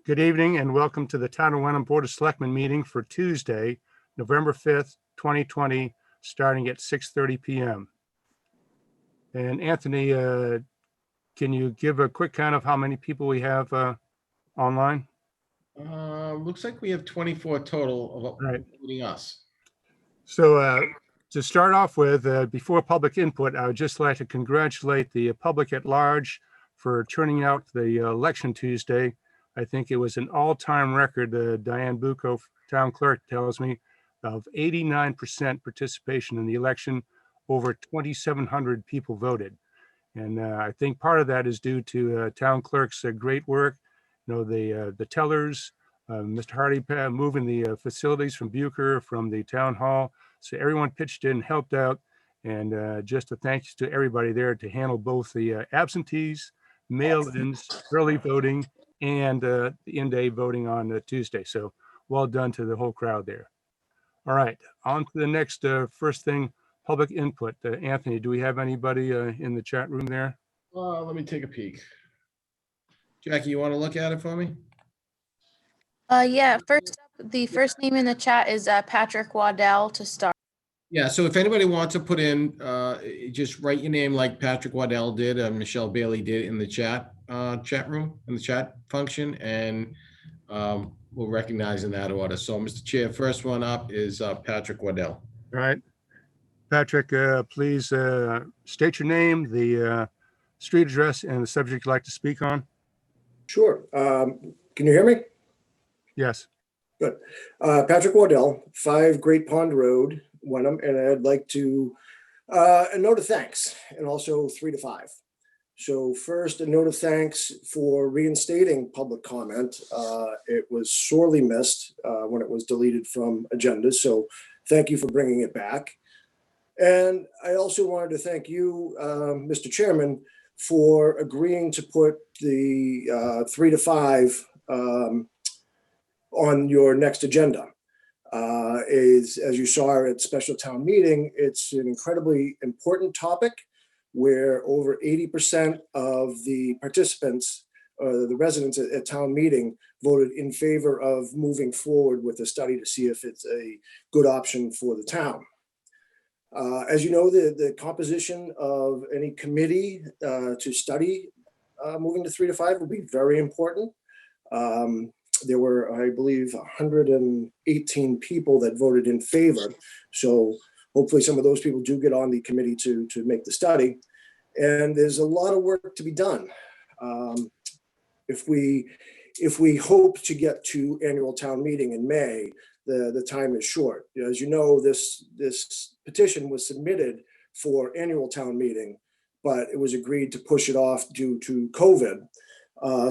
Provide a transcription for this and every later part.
Good evening and welcome to the Town of Wenham Board of Selectmen meeting for Tuesday, November 5th, 2020, starting at 6:30 p.m. And Anthony, can you give a quick count of how many people we have online? Looks like we have 24 total, Right. including us. So to start off with, before public input, I would just like to congratulate the public at large for turning out the election Tuesday. I think it was an all-time record, Diane Bucco, town clerk, tells me, of 89% participation in the election. Over 2,700 people voted. And I think part of that is due to town clerk's great work. You know, the tellers, Mr. Hardy moving the facilities from Bucher, from the town hall. So everyone pitched in, helped out. And just a thanks to everybody there to handle both the absentees, mail-ins, early voting, and the in-day voting on Tuesday. So well done to the whole crowd there. All right, on to the next first thing, public input. Anthony, do we have anybody in the chat room there? Let me take a peek. Jackie, you want to look at it for me? Yeah, first up, the first name in the chat is Patrick Waddell to start. Yeah, so if anybody wants to put in, just write your name like Patrick Waddell did, Michelle Bailey did in the chat room, in the chat function, and we'll recognize in that order. So, Mr. Chair, first one up is Patrick Waddell. All right. Patrick, please state your name, the street address, and the subject you'd like to speak on. Sure. Can you hear me? Yes. Good. Patrick Waddell, 5 Great Pond Road, Wenham, and I'd like to a note of thanks, and also 3 to 5. So first, a note of thanks for reinstating public comment. It was sorely missed when it was deleted from agendas, so thank you for bringing it back. And I also wanted to thank you, Mr. Chairman, for agreeing to put the 3 to 5 on your next agenda. As you saw at special town meeting, it's an incredibly important topic where over 80% of the participants, the residents at town meeting, voted in favor of moving forward with a study to see if it's a good option for the town. As you know, the composition of any committee to study moving to 3 to 5 will be very important. There were, I believe, 118 people that voted in favor. So hopefully some of those people do get on the committee to make the study. And there's a lot of work to be done. If we hope to get to annual town meeting in May, the time is short. As you know, this petition was submitted for annual town meeting, but it was agreed to push it off due to COVID.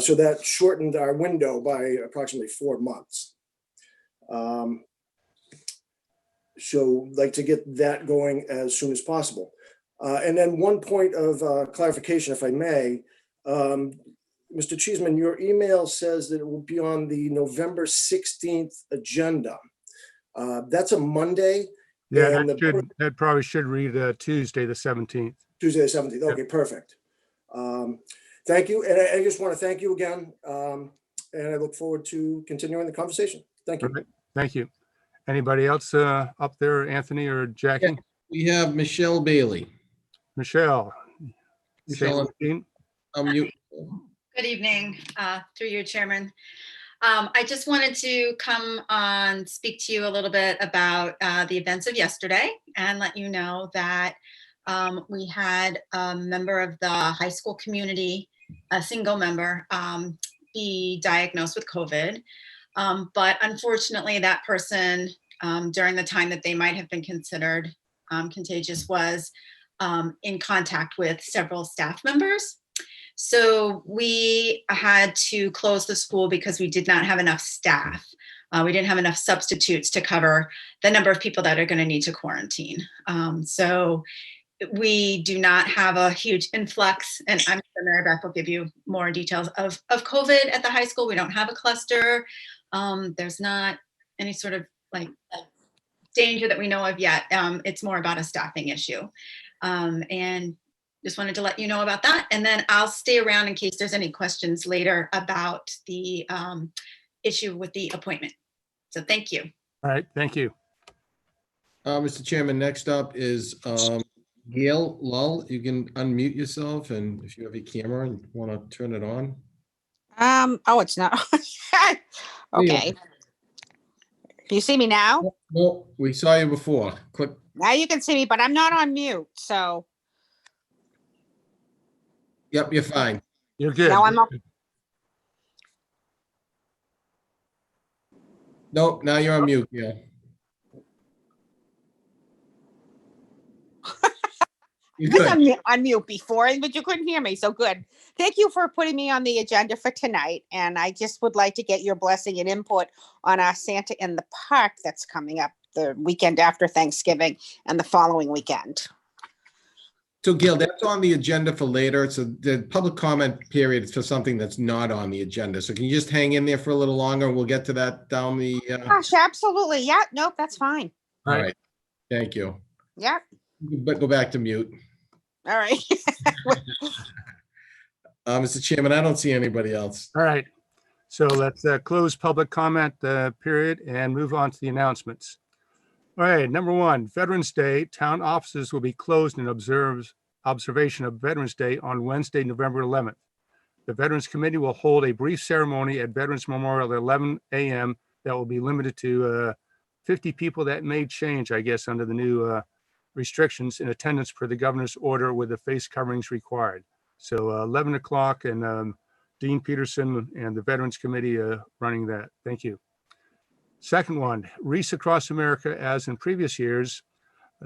So that shortened our window by approximately 4 months. So I'd like to get that going as soon as possible. And then one point of clarification, if I may, Mr. Cheeseman, your email says that it will be on the November 16th agenda. That's a Monday. Yeah, that probably should read Tuesday the 17th. Tuesday the 17th. Okay, yep. Perfect. Thank you. And I just want to thank you again. And I look forward to continuing the conversation. Thank you. Perfect. Thank you. Anybody else up there, Anthony or Jackie? Yeah, we have Michelle Bailey. Michelle. Michelle, you. Good evening, through your chairman. I just wanted to come on, speak to you a little bit about the events of yesterday and let you know that we had a member of the high school community, a single member, be diagnosed with COVID. But unfortunately, that person, during the time that they might have been considered contagious, was in contact with several staff members. So we had to close the school because we did not have enough staff. We didn't have enough substitutes to cover the number of people that are going to need to quarantine. So we do not have a huge influx, and I'm sure Mary Beth will give you more details of COVID at the high school. We don't have a cluster. There's not any sort of like danger that we know of yet. It's more about a staffing issue. And just wanted to let you know about that. And then I'll stay around in case there's any questions later about the issue with the appointment. So thank you. All right, thank you. Mr. Chairman, next up is Gail Lull. You can unmute yourself, and if you have your camera and want to turn it on. Oh, it's not. Okay. You see me now? No, we saw you before. Click. Now you can see me, but I'm not on mute, so Yep, you're fine. You're good. now I'm up. Nope, now you're on mute, yeah. You're I was good. on mute before, but you couldn't hear me, so good. Thank you for putting me on the agenda for tonight, and I just would like to get your blessing and input on our Santa in the Park that's coming up the weekend after Thanksgiving and the following weekend. So Gail, that's on the agenda for later. So the public comment period is for something that's not on the agenda. So can you just hang in there for a little longer and we'll get to that down the. Gosh, absolutely. Yeah, nope, that's fine. All right. Thank you. Yeah, But go back to mute. all right. Mr. Chairman, I don't see anybody else. All right. So let's close public comment period and move on to the announcements. All right, number one, Veterans Day. Town offices will be closed in observation of Veterans Day on Wednesday, November 11th. The Veterans Committee will hold a brief ceremony at Veterans Memorial at 11 a.m. that will be limited to 50 people. That may change, I guess, under the new restrictions in attendance per the governor's order with the face coverings required. So 11 o'clock, and Dean Peterson and the Veterans Committee running that. Thank you. Second one, Wreaths Across America, as in previous years,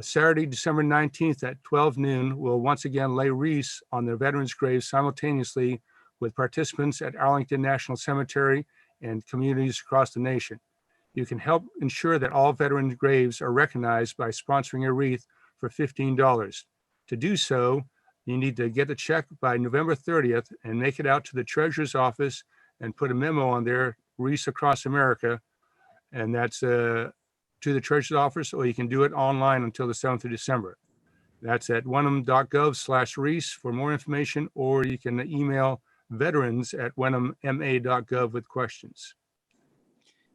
Saturday, December 19th at 12 noon, will once again lay wreaths on the veterans' graves simultaneously with participants at Arlington National Cemetery and communities across the nation. You can help ensure that all veteran graves are recognized by sponsoring a wreath for $15. To do so, you need to get a check by November 30th and make it out to the treasurer's office and put a memo on there, Wreaths Across America, and that's to the treasurer's office, or you can do it online until the 7th of December. That's at wenham.gov/wreaths for more information, or you can email veterans@wenhamma.gov with questions.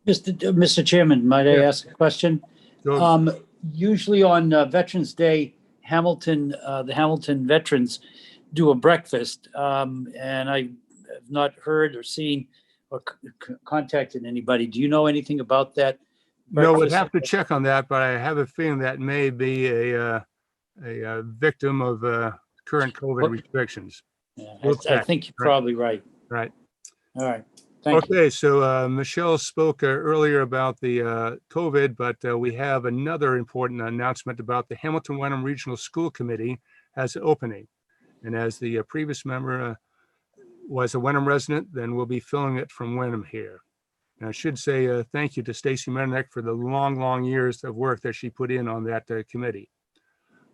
Mr. Chairman, might I Yeah. ask a question? Go. Usually on Veterans Day, the Hamilton veterans do a breakfast, and I have not heard or seen or contacted anybody. Do you know anything about that? No, we'd breakfast? have to check on that, but I have a feeling that may be a victim of current COVID restrictions. Yeah, We'll I check. think you're probably right. Right. All right. Thank you. Okay, so Michelle spoke earlier about the COVID, but we have another important announcement about the Hamilton Wenham Regional School Committee has an opening. And as the previous member was a Wenham resident, then we'll be filling it from Wenham here. And I should say thank you to Stacy Meneck for the long years of work that she put in on that committee.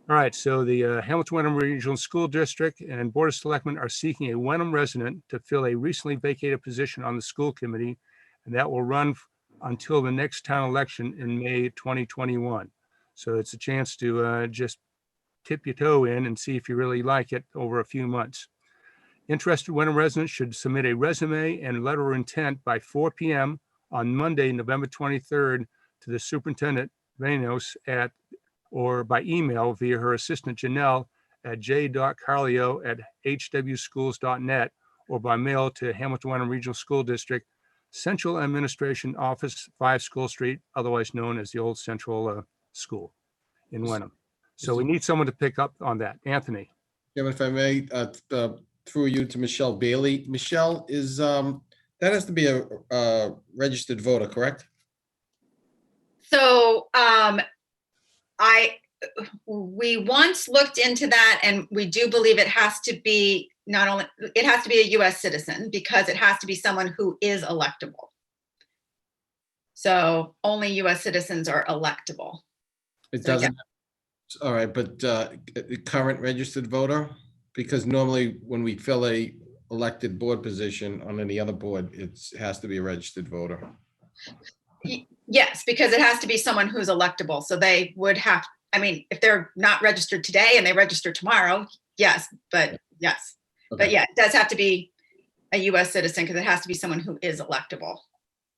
All right, so the Hamilton Wenham Regional School District and Board of Selectmen are seeking a Wenham resident to fill a recently vacated position on the school committee, and that will run until the next town election in May 2021. So it's a chance to just tip your toe in and see if you really like it over a few months. Interested Wenham residents should submit a resume and letter of intent by 4 p.m. on Monday, November 23rd to the superintendent, Vanos, or by email via her assistant, Janelle, at j.carlio@hwschools.net, or by mail to Hamilton Wenham Regional School District, Central Administration Office, 5 School Street, otherwise known as the old Central School in Wenham. So we need someone to pick up on that. Anthony. Chairman, if I may, through you to Michelle Bailey. Michelle, is that has to be a registered voter, correct? So we once looked into that, and we do believe it has to be it has to be a US citizen, because it has to be someone who is electable. So only US citizens are electable. It So, yeah. doesn't. All right, but current registered voter? Because normally when we fill a elected board position on any other board, it has to be a registered voter. Yes, because it has to be someone who's electable. So they would have, I mean, if they're not registered today and they register tomorrow, yes, but yes. But Okay. yeah, it does have to be a US citizen because it has to be someone who is electable.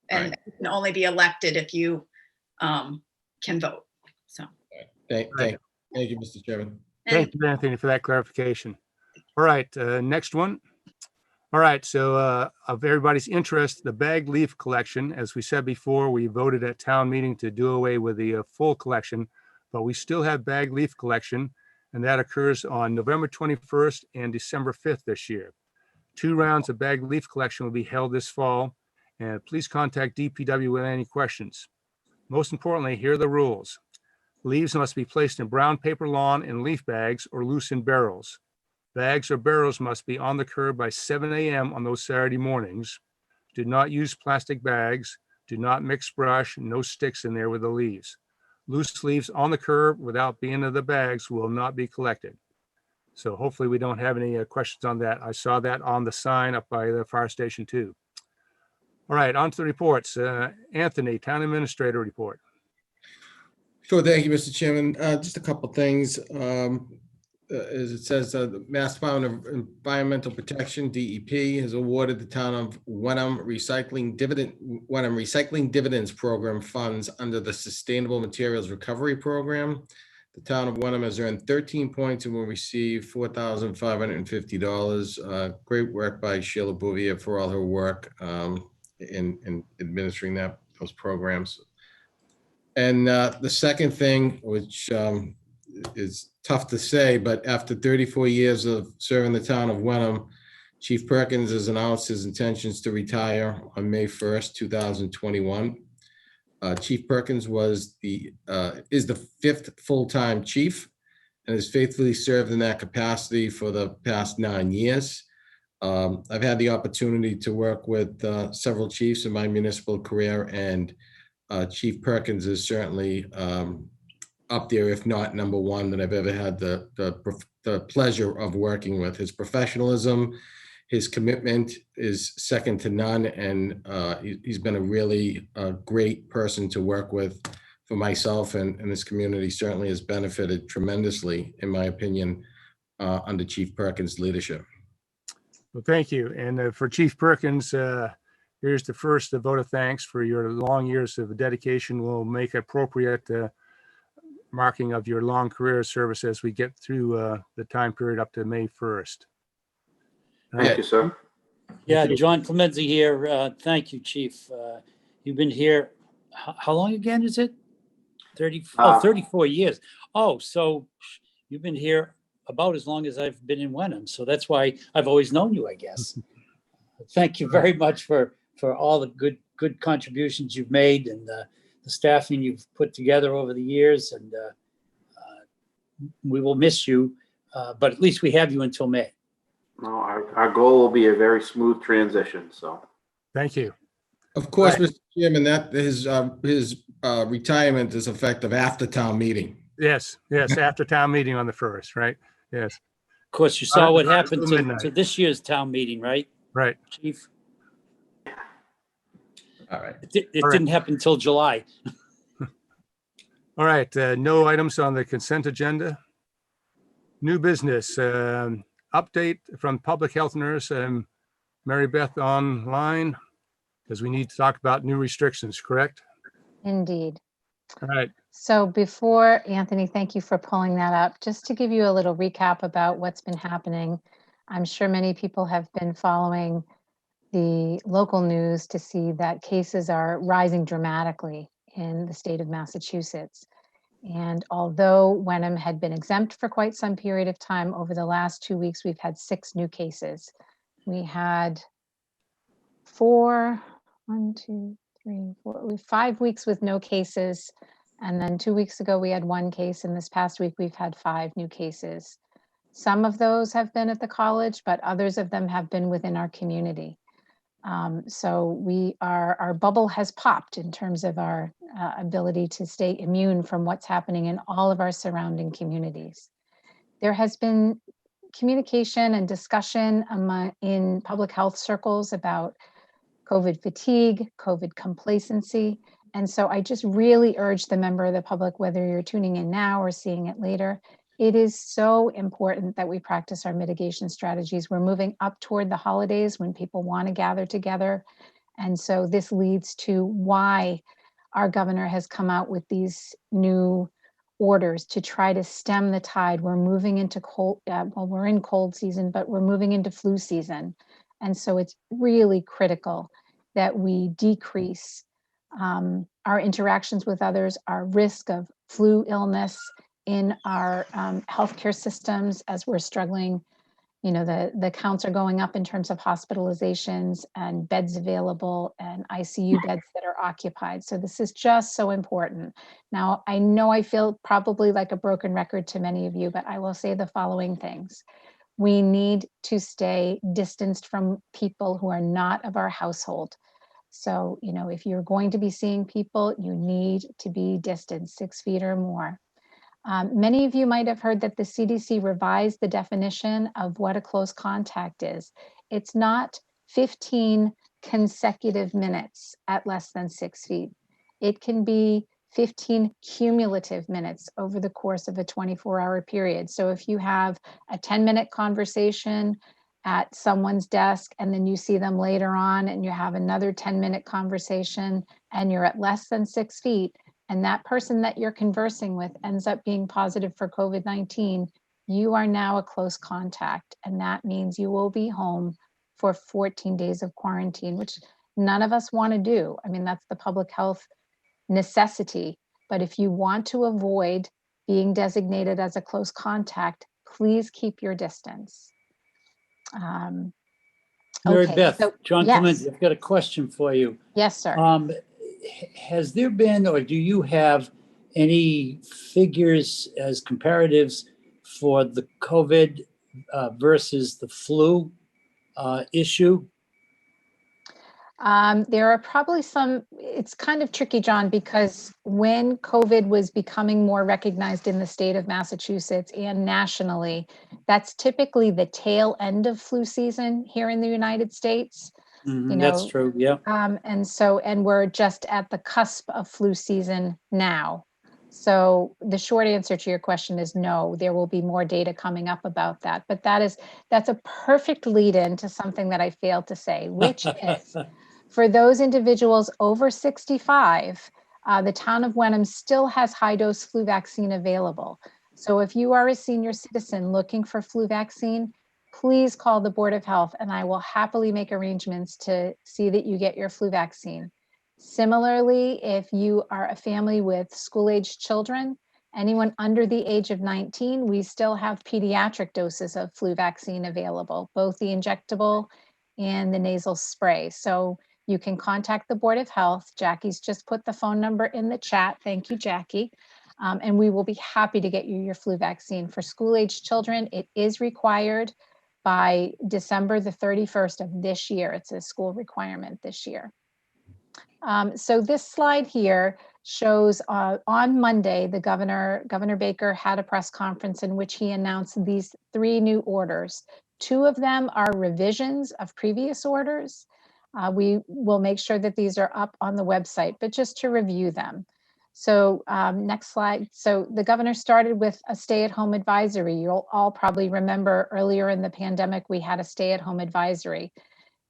And Right. you can only be elected if you can vote. So, Thank you, Mr. Chairman. and Thank you, Anthony, for that clarification. All right, next one. All right, so of everybody's interest, the bag leaf collection, as we said before, we voted at town meeting to do away with the full collection, but we still have bag leaf collection, and that occurs on November 21st and December 5th this year. 2 rounds of bag leaf collection will be held this fall, and please contact DPW with any questions. Most importantly, here are the rules. Leaves must be placed in brown paper lawn and leaf bags or loose in barrels. Bags or barrels must be on the curb by 7 a.m. on those Saturday mornings. Do not use plastic bags. Do not mix brush. No sticks in there with the leaves. Loose leaves on the curb without being in the bags will not be collected. So hopefully we don't have any questions on that. I saw that on the sign up by the fire station too. All right, on to the reports. Anthony, Town Administrator report. Sure, thank you, Mr. Chairman. Just a couple things. As it says, the Mass Department of Environmental Protection, DEP, has awarded the town of Wenham Recycling Dividends Program funds under the Sustainable Materials Recovery Program. The town of Wenham has earned 13 points and will receive $4,550. Great work by Sheila Bouvier for all her work in administering those programs. And the second thing, which is tough to say, but after 34 years of serving the town of Wenham, Chief Perkins has announced his intentions to retire on May 1st, 2021. Chief Perkins is the 5th full-time chief and has faithfully served in that capacity for the past 9 years. I've had the opportunity to work with several chiefs in my municipal career, and Chief Perkins is certainly up there, if not number one, that I've ever had the pleasure of working with. His professionalism, his commitment is second to none, and he's been a really great person to work with for myself, and this community certainly has benefited tremendously, in my opinion, under Chief Perkins' leadership. Well, thank you. And for Chief Perkins, here's the first vote of thanks for your long years of dedication. We'll make appropriate marking of your long career service as we get through the time period up to May 1st. Thank you, sir. Yeah, you. John Clemenza here. Thank you, Chief. You've been here, how long again is it? 34 years. Oh, so you've been here about as long as I've been in Wenham. So that's why I've always known you, I guess. Thank you very much for all the good contributions you've made and the staffing you've put together over the years. And we will miss you, but at least we have you until May. No, our goal will be a very smooth transition. So, Thank you. Of course, Right. Mr. Chairman, that his retirement is effective after town meeting. Yes, after town meeting on the 1st, right? Yes, Of course, you saw what Until happened midnight. to this year's town meeting, right, right. Chief? All right. It All right. didn't happen until July. All right, no items on the consent agenda. New business, update from public health nurse, Mary Beth online, because we need to talk about new restrictions, correct? Indeed. All right, So before, Anthony, thank you for pulling that up. Just to give you a little recap about what's been happening. I'm sure many people have been following the local news to see that cases are rising dramatically in the state of Massachusetts. And although Wenham had been exempt for quite some period of time, over the last 2 weeks, we've had 6 new cases. We had 5 weeks with no cases. And then 2 weeks ago, we had 1 case. And this past week, we've had 5 new cases. Some of those have been at the college, but others of them have been within our community. So our bubble has popped in terms of our ability to stay immune from what's happening in all of our surrounding communities. There has been communication and discussion in public health circles about COVID fatigue, COVID complacency. And so I just really urge the member of the public, whether you're tuning in now or seeing it later, It is so important that we practice our mitigation strategies. We're moving up toward the holidays when people want to gather together. And so this leads to why our governor has come out with these new orders to try to stem the tide. We're moving into cold, well, we're in cold season, but we're moving into flu season. And so it's really critical that we decrease our interactions with others, our risk of flu illness in our healthcare systems as we're struggling. You know, the counts are going up in terms of hospitalizations and beds available and ICU beds that are occupied. So this is just so important. Now, I know I feel probably like a broken record to many of you, but I will say the following things. We need to stay distanced from people who are not of our household. So, you know, if you're going to be seeing people, you need to be distant 6 feet or more. Many of you might have heard that the CDC revised the definition of what a close contact is. It's not 15 consecutive minutes at less than 6 feet. It can be 15 cumulative minutes over the course of a 24-hour period. So if you have a 10-minute conversation at someone's desk and then you see them later on and you have another 10-minute conversation and you're at less than 6 feet, and that person that you're conversing with ends up being positive for COVID-19, you are now a close contact. And that means you will be home for 14 days of quarantine, which none of us want to do. I mean, that's the public health necessity. But if you want to avoid being designated as a close contact, please keep your distance. Mary Okay, Beth, so John yes, Clement, I've got a question for you. yes, sir. Has there been, or do you have any figures as comparatives for the COVID versus the flu issue? There are probably some, it's kind of tricky, John, because when COVID was becoming more recognized in the state of Massachusetts and nationally, that's typically the tail end of flu season here in the United States. You That's know, true, yeah. and we're just at the cusp of flu season now. So the short answer to your question is no, there will be more data coming up about that. But that's a perfect lead in to something that I failed to say, which is for those individuals over 65, the town of Wenham still has high dose flu vaccine available. So if you are a senior citizen looking for flu vaccine, please call the Board of Health and I will happily make arrangements to see that you get your flu vaccine. Similarly, if you are a family with school-aged children, anyone under the age of 19, we still have pediatric doses of flu vaccine available, both the injectable and the nasal spray. So you can contact the Board of Health. Jackie's just put the phone number in the chat. Thank you, Jackie. And we will be happy to get you your flu vaccine. For school-aged children, it is required by December the 31st of this year. It's a school requirement this year. So this slide here shows on Monday, Governor Baker had a press conference in which he announced these 3 new orders. 2 of them are revisions of previous orders. We will make sure that these are up on the website, but just to review them. So next slide. So the governor started with a stay-at-home advisory. You'll all probably remember earlier in the pandemic, we had a stay-at-home advisory.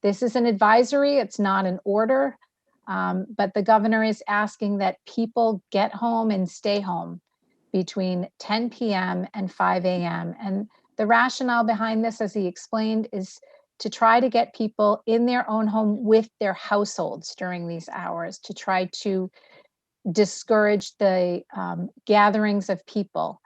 This is an advisory, it's not an order, but the governor is asking that people get home and stay home between 10 p.m. and 5 a.m. And the rationale behind this, as he explained, is to try to get people in their own home with their households during these hours, to try to discourage the gatherings of people.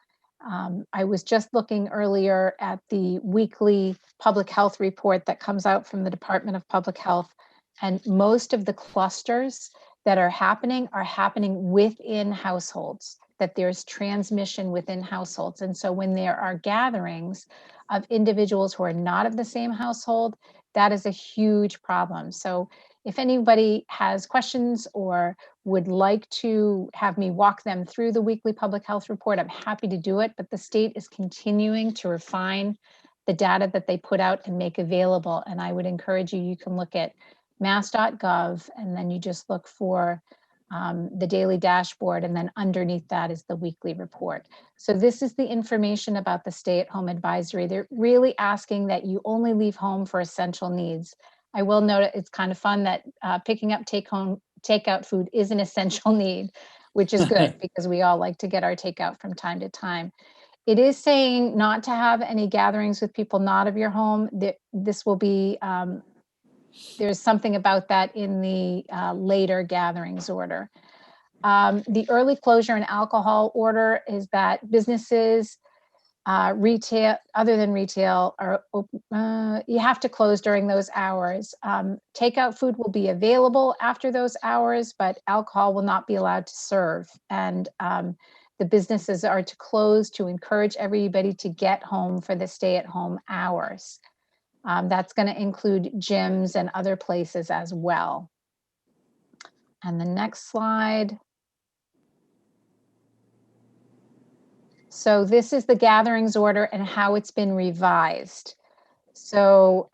I was just looking earlier at the weekly public health report that comes out from the Department of Public Health, and most of the clusters that are happening within households, that there's transmission within households. And so when there are gatherings of individuals who are not of the same household, that is a huge problem. So if anybody has questions or would like to have me walk them through the weekly public health report, I'm happy to do it, but the state is continuing to refine the data that they put out and make available. And I would encourage you, you can look at mass.gov and then you just look for the daily dashboard, and then underneath that is the weekly report. So this is the information about the stay-at-home advisory. They're really asking that you only leave home for essential needs. I will note it's kind of fun that picking up takeout food is an essential need, which is good because we all like to get our takeout from time to time. It is saying not to have any gatherings with people not of your home. This will be, there's something about that in the later gatherings order. The early closure and alcohol order is that businesses, retail, other than retail, are you have to close during those hours. Takeout food will be available after those hours, but alcohol will not be allowed to serve. And the businesses are to close to encourage everybody to get home for the stay-at-home hours. That's going to include gyms and other places as well. And the next slide. So this is the gatherings order and how it's been revised. So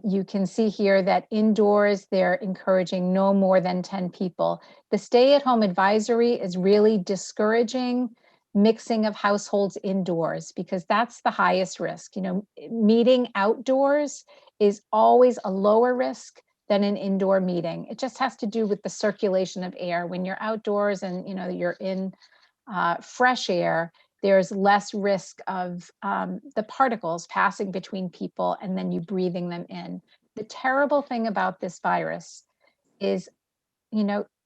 you can see here that indoors, they're encouraging no more than 10 people. The stay-at-home advisory is really discouraging mixing of households indoors because that's the highest risk. You know, meeting outdoors is always a lower risk than an indoor meeting. It just has to do with the circulation of air. When you're outdoors and you're in fresh air, there's less risk of the particles passing between people and then you breathing them in. The terrible thing about this virus is,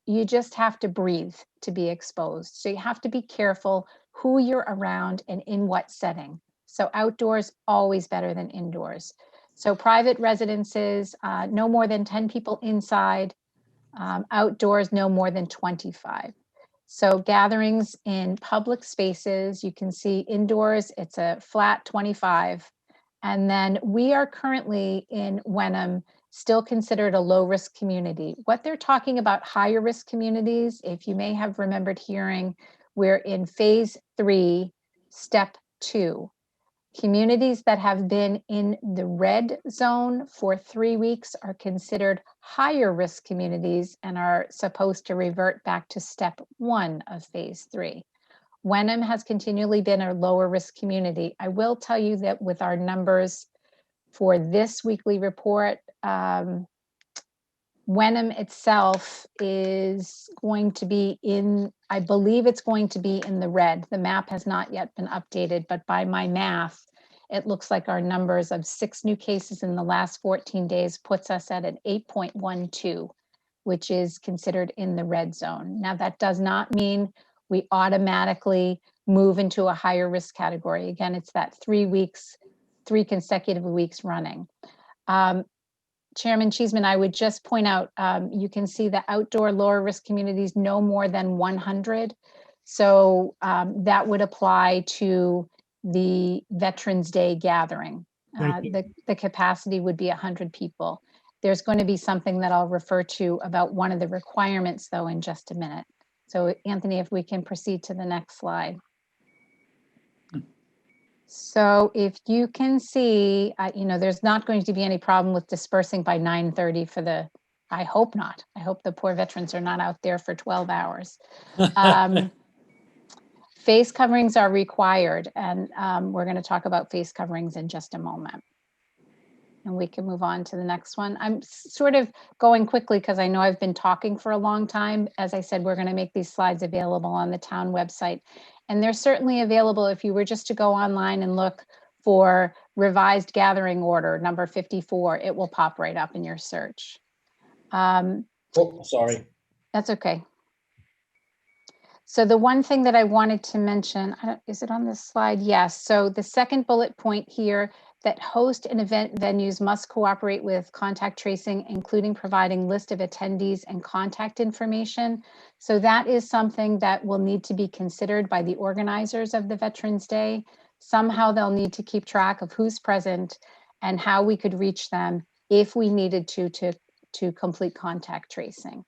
you just have to breathe to be exposed. So you have to be careful who you're around and in what setting. So outdoors, always better than indoors. So private residences, no more than 10 people inside. Outdoors, no more than 25. So gatherings in public spaces, you can see indoors, it's a flat 25. And then we are currently in Wenham still considered a low risk community. What they're talking about higher risk communities, if you may have remembered hearing, we're in phase 3, step 2. Communities that have been in the red zone for 3 weeks are considered higher risk communities and are supposed to revert back to step 1 of phase 3. Wenham has continually been a lower risk community. I will tell you that with our numbers for this weekly report, Wenham itself is going to be in, I believe it's going to be in the red. The map has not yet been updated, but by my math, it looks like our numbers of 6 new cases in the last 14 days puts us at an 8.12, which is considered in the red zone. Now, that does not mean we automatically move into a higher risk category. Again, it's that 3 weeks, 3 consecutive weeks running. Chairman Cheeseman, I would just point out, you can see the outdoor lower risk communities no more than 100. So that would apply to the Veterans Day gathering. The capacity would be 100 people. There's going to be something that I'll refer to about one of the requirements though in just a minute. So Anthony, if we can proceed to the next slide. So if you can see, there's not going to be any problem with dispersing by 9:30 for the, I hope not. I hope the poor veterans are not out there for 12 hours. Face coverings are required, and we're going to talk about face coverings in just a moment. And we can move on to the next one. I'm sort of going quickly because I know I've been talking for a long time. As I said, we're going to make these slides available on the town website. And they're certainly available if you were just to go online and look for revised gathering order number 54, it will pop right up in your search. Oh, sorry. That's okay. So the one thing that I wanted to mention, is it on this slide? Yes. So the second bullet point here, that host and event venues must cooperate with contact tracing, including providing list of attendees and contact information. So that is something that will need to be considered by the organizers of the Veterans Day. Somehow they'll need to keep track of who's present and how we could reach them if we needed to complete contact tracing.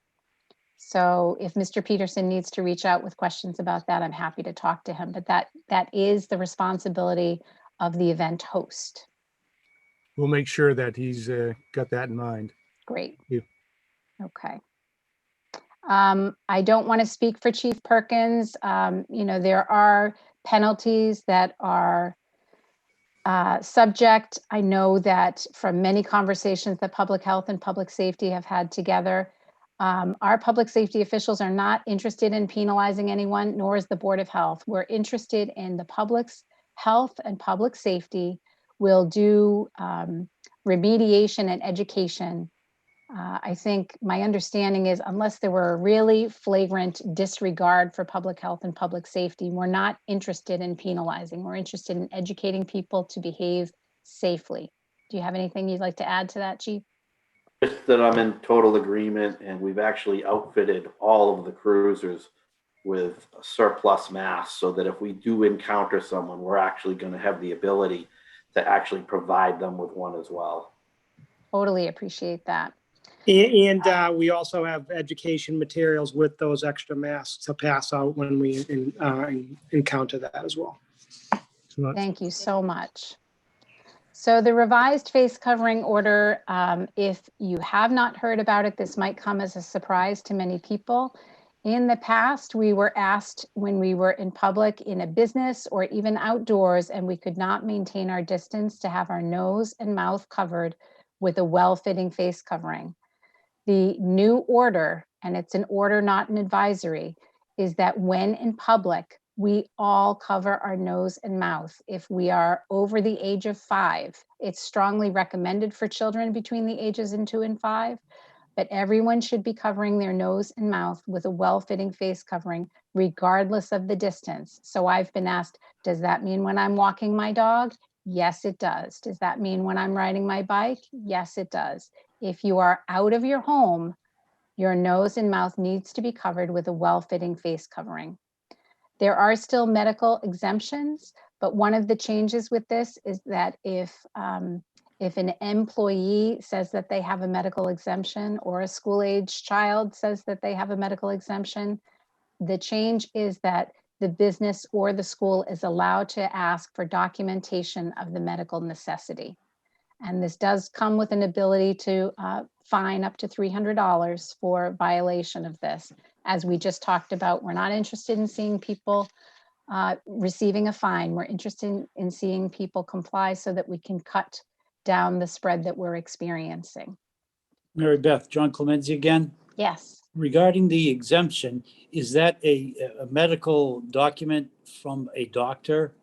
So if Mr. Peterson needs to reach out with questions about that, I'm happy to talk to him, but that is the responsibility of the event host. We'll make sure that he's got that in mind. Great. Thank you. Okay. I don't want to speak for Chief Perkins. There are penalties that are subject. I know that from many conversations that public health and public safety have had together, our public safety officials are not interested in penalizing anyone, nor is the Board of Health. We're interested in the public's health and public safety. We'll do remediation and education. I think my understanding is unless there were a really flagrant disregard for public health and public safety, we're not interested in penalizing. We're interested in educating people to behave safely. Do you have anything you'd like to add to that, Chief? Just that I'm in total agreement, and we've actually outfitted all of the cruisers with surplus masks so that if we do encounter someone, we're actually going to have the ability to actually provide them with one as well. Totally appreciate that. And we also have education materials with those extra masks to pass out when we encounter that as well. Thank you so much. So the revised face covering order, if you have not heard about it, this might come as a surprise to many people. In the past, we were asked when we were in public, in a business, or even outdoors, and we could not maintain our distance to have our nose and mouth covered with a well-fitting face covering. The new order, and it's an order, not an advisory, is that when in public, we all cover our nose and mouth. If we are over the age of 5, it's strongly recommended for children between the ages of 2 and 5, but everyone should be covering their nose and mouth with a well-fitting face covering, regardless of the distance. So I've been asked, does that mean when I'm walking my dog? Yes, it does. Does that mean when I'm riding my bike? Yes, it does. If you are out of your home, your nose and mouth needs to be covered with a well-fitting face covering. There are still medical exemptions, but one of the changes with this is that if an employee says that they have a medical exemption or a school-age child says that they have a medical exemption, the change is that the business or the school is allowed to ask for documentation of the medical necessity. And this does come with an ability to fine up to $300 for violation of this. As we just talked about, we're not interested in seeing people receiving a fine. We're interested in seeing people comply so that we can cut down the spread that we're experiencing. Mary Beth, John Clemenza again. Yes. Regarding the exemption, is that a medical document from a doctor?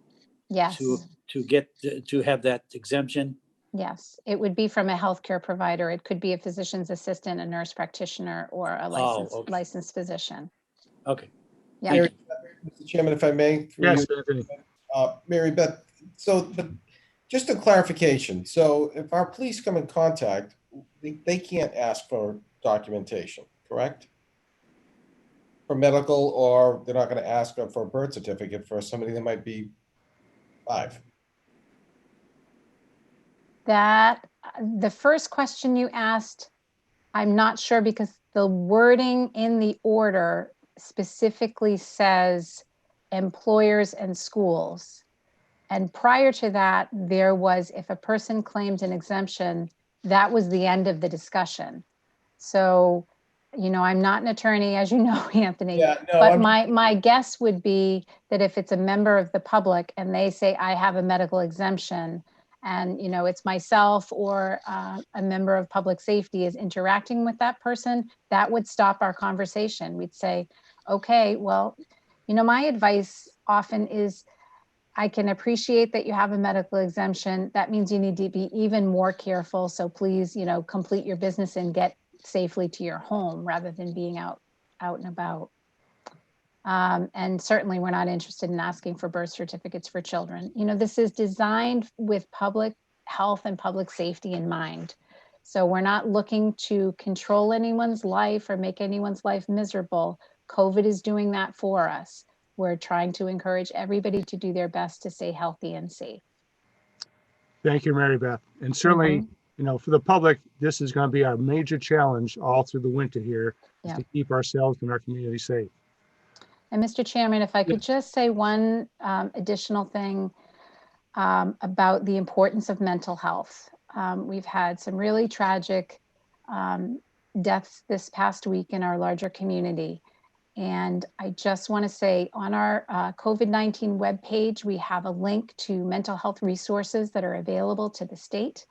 Yes. To have that exemption? Yes, it would be from a healthcare provider. It could be a physician's assistant, a nurse practitioner, or a licensed physician. Okay. Yeah. Thank you. Mr. Chairman, if I may. Yes, Anthony. Mary Beth, but just a clarification. So if our police come in contact, they can't ask for documentation, correct? For medical, or they're not going to ask for a birth certificate for somebody that might be 5. That the first question you asked, I'm not sure because the wording in the order specifically says employers and schools. And prior to that, there was, if a person claimed an exemption, that was the end of the discussion. So, I'm not an attorney, as you know, Anthony, but my guess would be that if it's a member of the public and they say, I have a medical exemption, and it's myself or a member of public safety is interacting with that person, that would stop our conversation. We'd say, okay, well, my advice often is, I can appreciate that you have a medical exemption. That means you need to be even more careful. So please, complete your business and get safely to your home rather than being out and about. And certainly we're not interested in asking for birth certificates for children. This is designed with public health and public safety in mind. So we're not looking to control anyone's life or make anyone's life miserable. COVID is doing that for us. We're trying to encourage everybody to do their best to stay healthy and safe. Thank you, Mary Beth. And certainly, for the public, this is going to be our major challenge all through the winter here, is to keep ourselves and our community safe. And Mr. Chairman, if I could just say one additional thing about the importance of mental health. We've had some really tragic deaths this past week in our larger community. And I just want to say on our COVID-19 webpage, we have a link to mental health resources that are available to the state,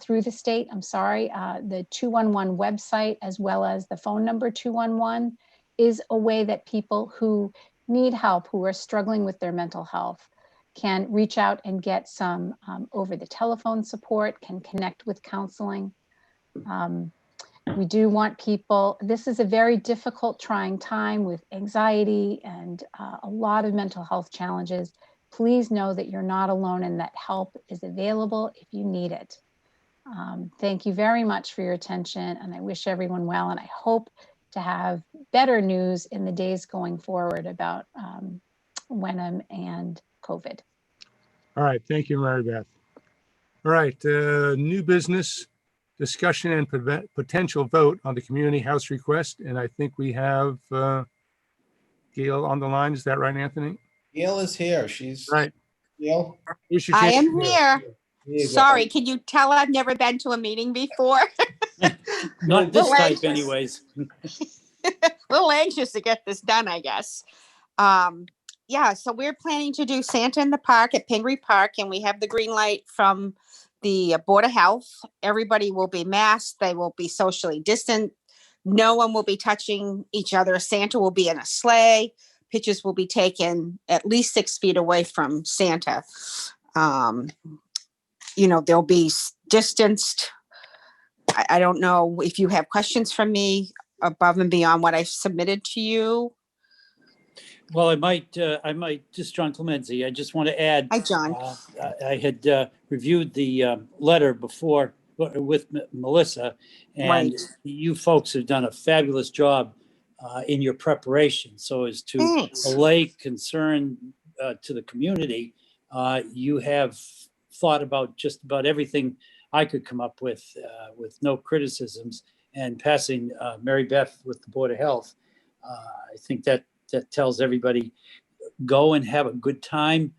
through the state, I'm sorry. The 211 website, as well as the phone number 211, is a way that people who need help, who are struggling with their mental health, can reach out and get some over the telephone support, can connect with counseling. We do want people, this is a very difficult, trying time with anxiety and a lot of mental health challenges. Please know that you're not alone and that help is available if you need it. Thank you very much for your attention, and I wish everyone well, and I hope to have better news in the days going forward about Wenham and COVID. All right, thank you, Mary Beth. All right, new business, discussion and potential vote on the community house request. And I think we have Gail on the line. Is that right, Anthony? Gail is here. She's Right. Gail. Here's your I chance. am here. Here you go. Sorry, can you tell I've never been to a meeting before? Not this Well, type anxious. anyways. A little anxious to get this done, I guess. Yeah, so we're planning to do Santa in the Park at Pingree Park, and we have the green light from the Board of Health. Everybody will be masked. They will be socially distant. No one will be touching each other. Santa will be in a sleigh. Pictures will be taken at least 6 feet away from Santa. You know, they'll be distanced. I don't know if you have questions from me above and beyond what I've submitted to you. Well, I might, just John Clemency, I just want to add. Hi, John. I had reviewed the letter before with Melissa, and Right. you folks have done a fabulous job in your preparation, so as to Thanks. allay concern to the community. You have thought about just about everything I could come up with no criticisms, and passing Mary Beth with the Board of Health. I think that tells everybody, go and have a good time.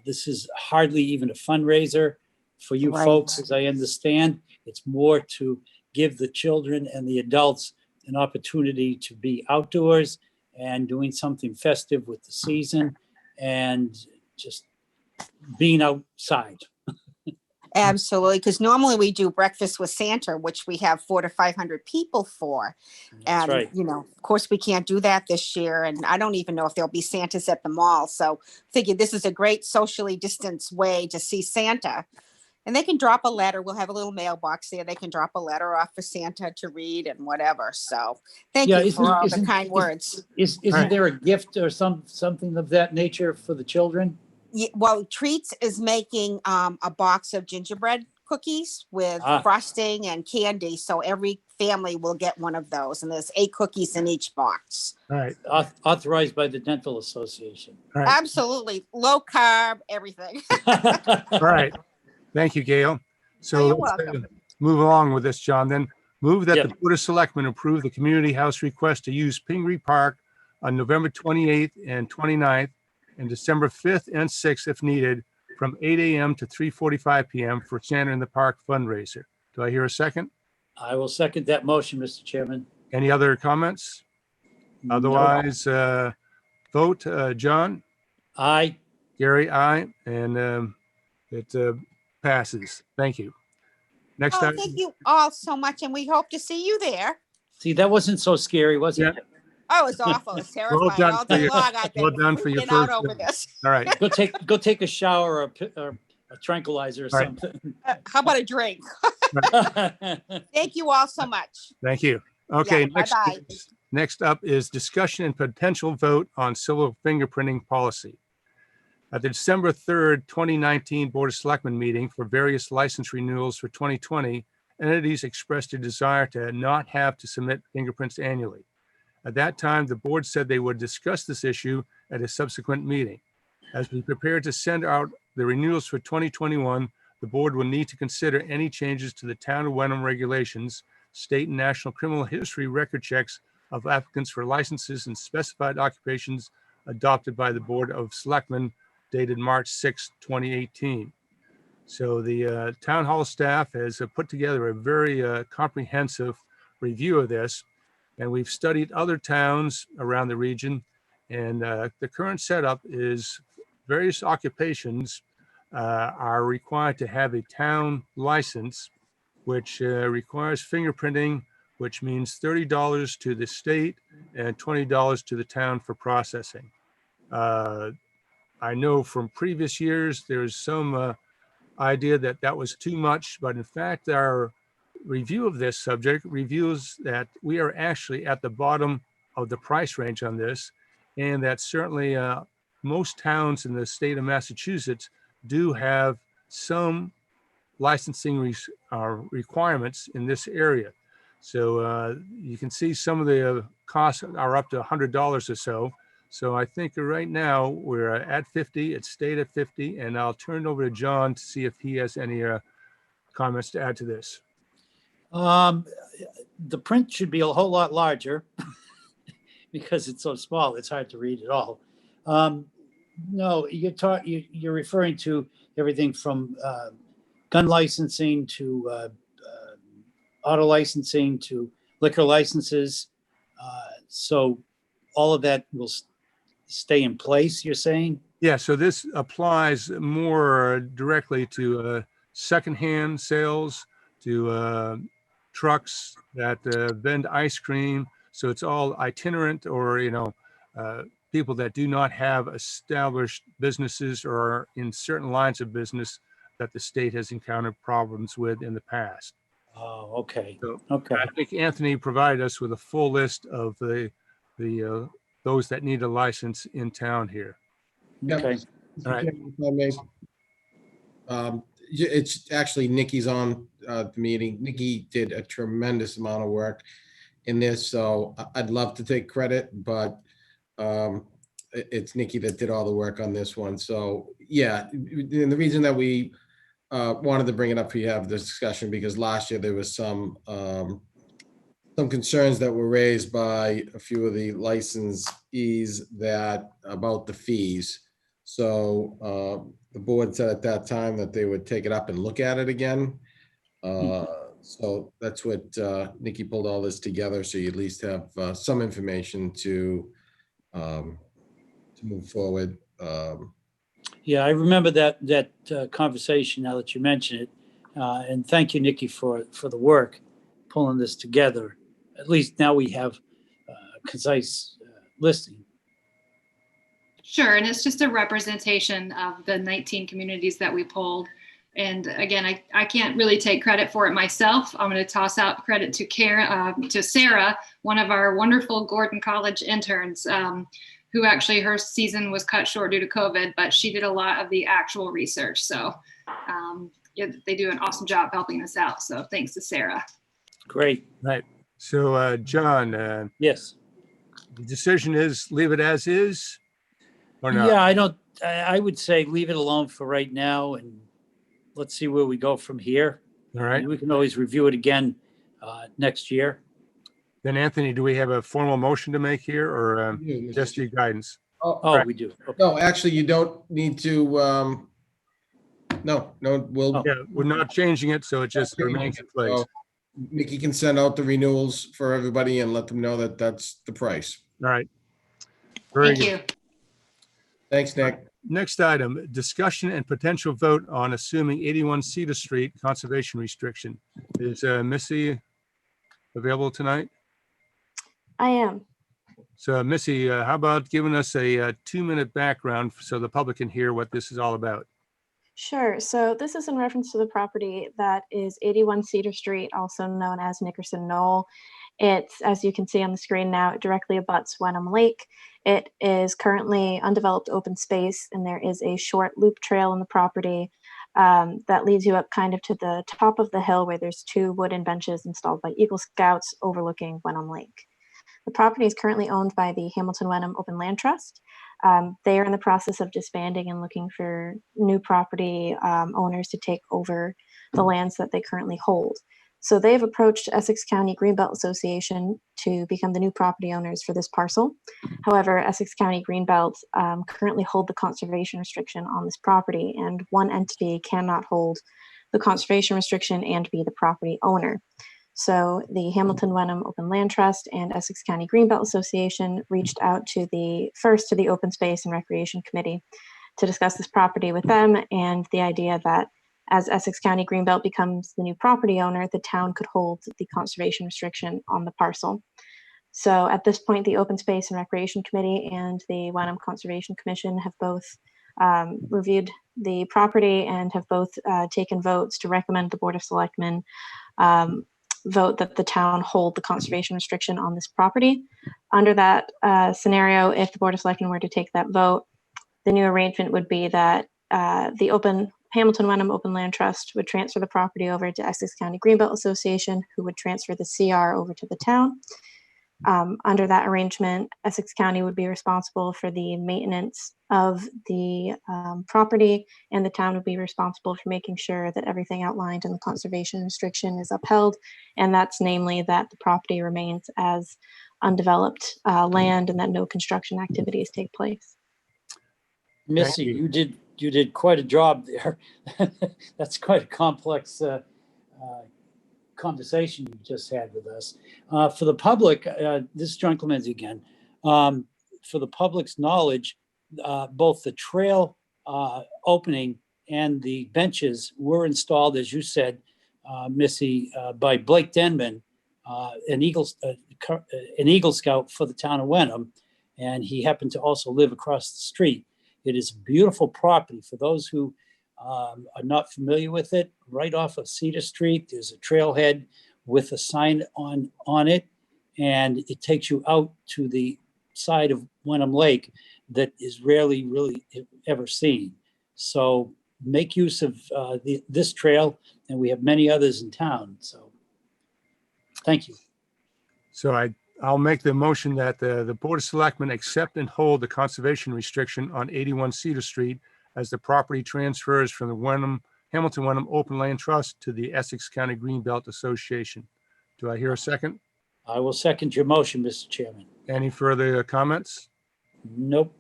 This is hardly even a fundraiser for you Right. folks, as I understand. It's more to give the children and the adults an opportunity to be outdoors and doing something festive with the season and just being outside. Absolutely, because normally we do breakfast with Santa, which we have 400 to 500 people for. That's And, right. you know, of course, we can't do that this year. And I don't even know if there'll be Santas at the mall. So figured this is a great socially distanced way to see Santa. And they can drop a letter. We'll have a little mailbox there. They can drop a letter off for Santa to read and whatever. So thank Yeah, you for all the kind words. Isn't Right. there a gift or something of that nature for the children? Yeah, well, Treats is making a box of gingerbread cookies with Ah. frosting and candy. So every family will get one of those. And there's 8 cookies in each box. All right. Authorized by the Dental Association. All right. Absolutely. Low carb, everything. All right. Thank you, Gail. So you're let's welcome. move along with this, John. Then move that Yep. the Board of Selectmen approve the community house request to use Pingree Park on November 28th and 29th and December 5th and 6th, if needed, from 8 a.m. to 3:45 p.m. for Santa in the Park fundraiser. Do I hear a second? I will second that motion, Mr. Chairman. Any other comments? No. Otherwise, vote, John, Aye. Gary, aye, and it passes. Thank you. Next Oh, item. thank you all so much. And we hope to see you there. See, that wasn't so scary, was it? Yeah. Oh, it's awful. It's terrifying. done All for day your- long, I've well been done for your freaking out first, over this. All right. Go take a shower or a tranquilizer or Right. something. How about a drink? Thank you all so much. Thank you. Okay, Yeah, bye-bye. next up is discussion and potential vote on silver fingerprinting policy. At the December 3rd, 2019 Board of Selectmen meeting for various license renewals for 2020, entities expressed a desire to not have to submit fingerprints annually. At that time, the board said they would discuss this issue at a subsequent meeting. As we prepare to send out the renewals for 2021, the board will need to consider any changes to the town of Wenham regulations, state and national criminal history record checks of applicants for licenses and specified occupations adopted by the Board of Selectmen dated March 6, 2018. So the town hall staff has put together a very comprehensive review of this. And we've studied other towns around the region. And the current setup is various occupations are required to have a town license, which requires fingerprinting, which means $30 to the state and $20 to the town for processing. I know from previous years, there's some idea that that was too much, but in fact, our review of this subject reveals that we are actually at the bottom of the price range on this, and that certainly most towns in the state of Massachusetts do have some licensing requirements in this area. So you can see some of the costs are up to $100 or so. So I think right now we're at 50, it stayed at 50, and I'll turn it over to John to see if he has any comments to add to this. The print should be a whole lot larger because it's so small, it's hard to read at all. No, you're referring to everything from gun licensing to auto licensing to liquor licenses. So all of that will stay in place, you're saying? Yeah, so this applies more directly to secondhand sales, to trucks that vend ice cream. So it's all itinerant or, people that do not have established businesses or are in certain lines of business that the state has encountered problems with in the past. Oh, okay. So Okay. I think Anthony provided us with a full list of those that need a license in town here. Yep. Okay. All right. If I may, it's actually Nikki's on the meeting. Nikki did a tremendous amount of work in this, so I'd love to take credit, but it's Nikki that did all the work on this one. So yeah, and the reason that we wanted to bring it up for you to have this discussion, because last year there was some concerns that were raised by a few of the licensees about the fees. So the board said at that time that they would take it up and look at it again. So that's what Nikki pulled all this together. So you at least have some information to move forward. Yeah, I remember that conversation now that you mention it. And thank you, Nikki, for the work pulling this together. At least now we have a concise listing. Sure, and it's just a representation of the 19 communities that we polled. And again, I can't really take credit for it myself. I'm going to toss out credit to Sarah, one of our wonderful Gordon College interns, who actually her season was cut short due to COVID, but she did a lot of the actual research. So they do an awesome job helping us out. So thanks to Sarah. Great. Right. So John, Yes. the decision is leave it as is or not? Yeah, I would say leave it alone for right now and let's see where we go from here. All right. We can always review it again next year. Then Anthony, do we have a formal motion to make here or just your guidance? Oh, we do. Okay. No, actually, you don't need to. No, we'll. Oh. Yeah, we're not changing it, so it just remains in place. So Nikki can send out the renewals for everybody and let them know that that's the price. All right. Very Thank good. you. Thanks, Nick. Next item, discussion and potential vote on assuming 81 Cedar Street conservation restriction. Is Missy available tonight? I am. So Missy, how about giving us a 2-minute background so the public can hear what this is all about? Sure. So this is in reference to the property that is 81 Cedar Street, also known as Nickerson Knoll. It's, as you can see on the screen now, it directly abuts Wenham Lake. It is currently undeveloped open space, and there is a short loop trail in the property that leads you up kind of to the top of the hill where there's 2 wooden benches installed by Eagle Scouts overlooking Wenham Lake. The property is currently owned by the Hamilton Wenham Open Land Trust. They are in the process of disbanding and looking for new property owners to take over the lands that they currently hold. So they've approached Essex County Greenbelt Association to become the new property owners for this parcel. However, Essex County Greenbelt currently hold the conservation restriction on this property, and one entity cannot hold the conservation restriction and be the property owner. So the Hamilton Wenham Open Land Trust and Essex County Greenbelt Association reached out to the Open Space and Recreation Committee to discuss this property with them, and the idea that as Essex County Greenbelt becomes the new property owner, the town could hold the conservation restriction on the parcel. So at this point, the Open Space and Recreation Committee and the Wenham Conservation Commission have both reviewed the property and have both taken votes to recommend the Board of Selectmen vote that the town hold the conservation restriction on this property. Under that scenario, if the Board of Selectmen were to take that vote, the new arrangement would be that the Hamilton Wenham Open Land Trust would transfer the property over to Essex County Greenbelt Association, who would transfer the CR over to the town. Under that arrangement, Essex County would be responsible for the maintenance of the property, and the town would be responsible for making sure that everything outlined in the conservation restriction is upheld, and that's namely that the property remains as undeveloped land and that no construction activities take place. Missy, you did quite a job there. That's quite a complex conversation you just had with us. For the public, this is John Clemenza again. For the public's knowledge, both the trail opening and the benches were installed, as you said, Missy, by Blake Denman, an Eagle Scout for the town of Wenham, and he happened to also live across the street. It is a beautiful property. For those who are not familiar with it, right off of Cedar Street, there's a trailhead with a sign on it, and it takes you out to the side of Wenham Lake that is rarely really ever seen. So make use of this trail, and we have many others in town. So thank you. So I'll make the motion that the Board of Selectmen accept and hold the conservation restriction on 81 Cedar Street as the property transfers from the Hamilton Wenham Open Land Trust to the Essex County Greenbelt Association. Do I hear a second? I will second your motion, Mr. Chairman. Any further comments? Nope.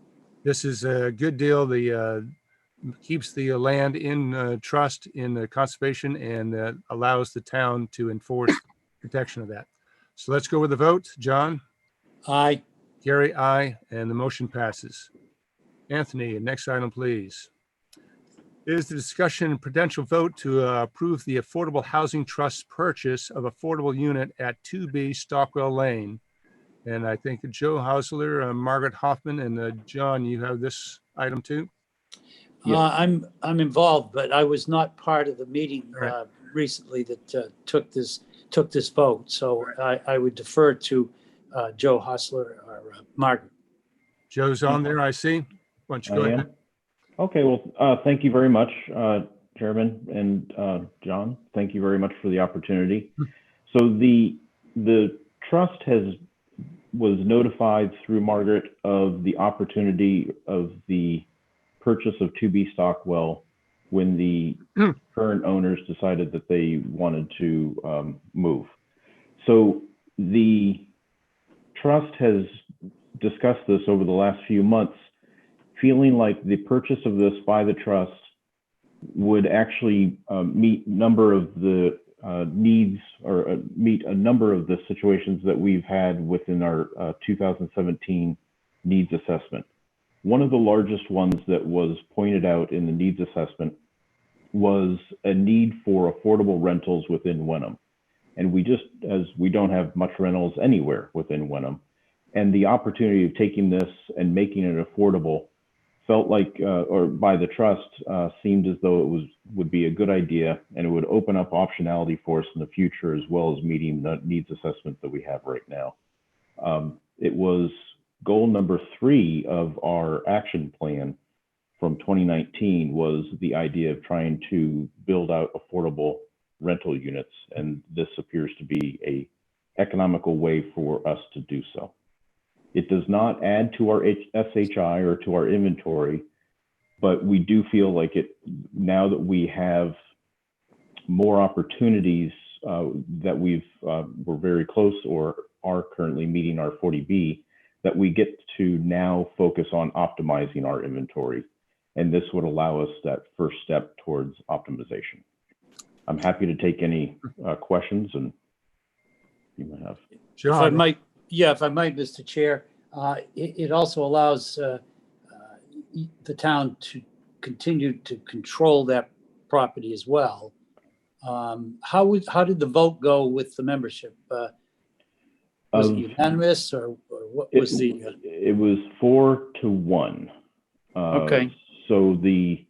This is a good deal. The keeps the land in trust in the conservation and allows the town to enforce protection of that. So let's go with the vote. John? Aye. Gary, aye, and the motion passes. Anthony, next item, please. Is the discussion and potential vote to approve the Affordable Housing Trust's purchase of affordable unit at 2B Stockwell Lane. And I think Joe Hausler, Margaret Hoffman, and John, you have this item too? I'm involved, but I was not part of the meeting Right. recently that took this vote. So I would defer to Joe Hausler or Margaret. Joe's on there, I see. Why don't you go ahead? Okay, well, thank you very much, Chairman and John. Thank you very much for the opportunity. So the trust was notified through Margaret of the opportunity of the purchase of 2B Stockwell when the current owners decided that they wanted to move. So the trust has discussed this over the last few months, feeling like the purchase of this by the trust would actually meet a number of the needs or meet a number of the situations that we've had within our 2017 needs assessment. One of the largest ones that was pointed out in the needs assessment was a need for affordable rentals within Wenham. And we don't have much rentals anywhere within Wenham. And the opportunity of taking this and making it affordable felt like, or by the trust, seemed as though it would be a good idea, and it would open up optionality for us in the future, as well as meeting the needs assessment that we have right now. It was goal number 3 of our action plan from 2019 was the idea of trying to build out affordable rental units, and this appears to be a economical way for us to do so. It does not add to our SHI or to our inventory, but we do feel like it, now that we have more opportunities that we're very close or are currently meeting our 40B, that we get to now focus on optimizing our inventory. And this would allow us that first step towards optimization. I'm happy to take any questions and you might have. If I John, might, yeah, if I might, Mr. Chair, it also allows the town to continue to control that property as well. How did the vote go with the membership? Was it Of- unanimous or what was the? It was 4-1. Okay. So the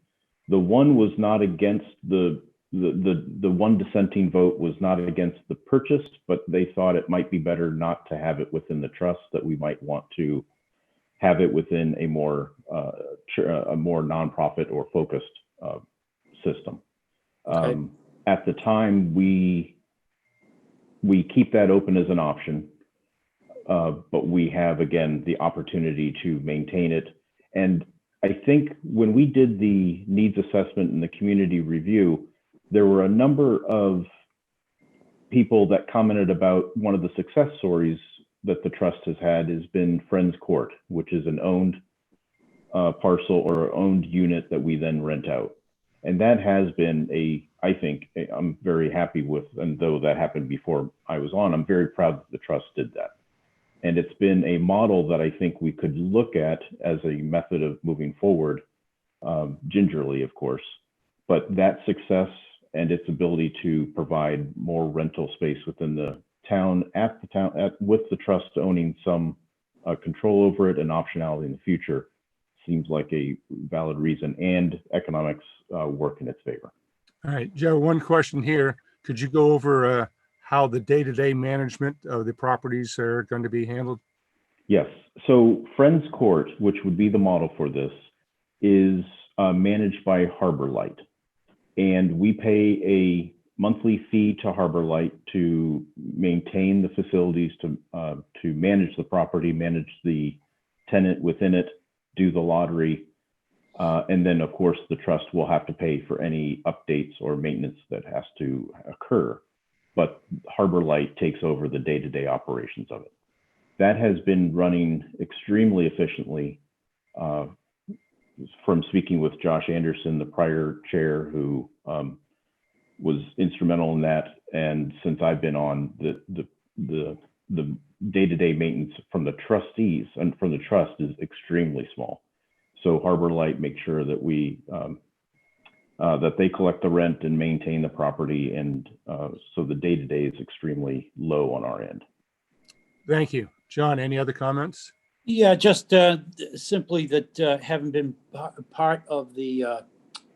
one was not against the one dissenting vote was not against the purchase, but they thought it might be better not to have it within the trust, that we might want to have it within a more nonprofit or focused system. Okay. At the time, we keep that open as an option, but we have, again, the opportunity to maintain it. And I think when we did the needs assessment and the community review, there were a number of people that commented about one of the success stories that the trust has had has been Friends Court, which is an owned parcel or owned unit that we then rent out. And that has been I'm very happy with, and though that happened before I was on, I'm very proud that the trust did that. And it's been a model that I think we could look at as a method of moving forward, gingerly, of course, but that success and its ability to provide more rental space within the town, with the trust owning some control over it and optionality in the future, seems like a valid reason, and economics work in its favor. all right, Joe, one question here. Could you go over how the day-to-day management of the properties are going to be handled? Yes. So Friends Court, which would be the model for this, is managed by Harbor Light. And we pay a monthly fee to Harbor Light to maintain the facilities, to manage the property, manage the tenant within it, do the lottery. And then, of course, the trust will have to pay for any updates or maintenance that has to occur. But Harbor Light takes over the day-to-day operations of it. That has been running extremely efficiently. From speaking with Josh Anderson, the prior chair, who was instrumental in that, and since I've been on, the day-to-day maintenance from the trustees and from the trust is extremely small. So Harbor Light makes sure that that they collect the rent and maintain the property, and so the day-to-day is extremely low on our end. Thank you. John, any other comments? Yeah, just simply that having been part of the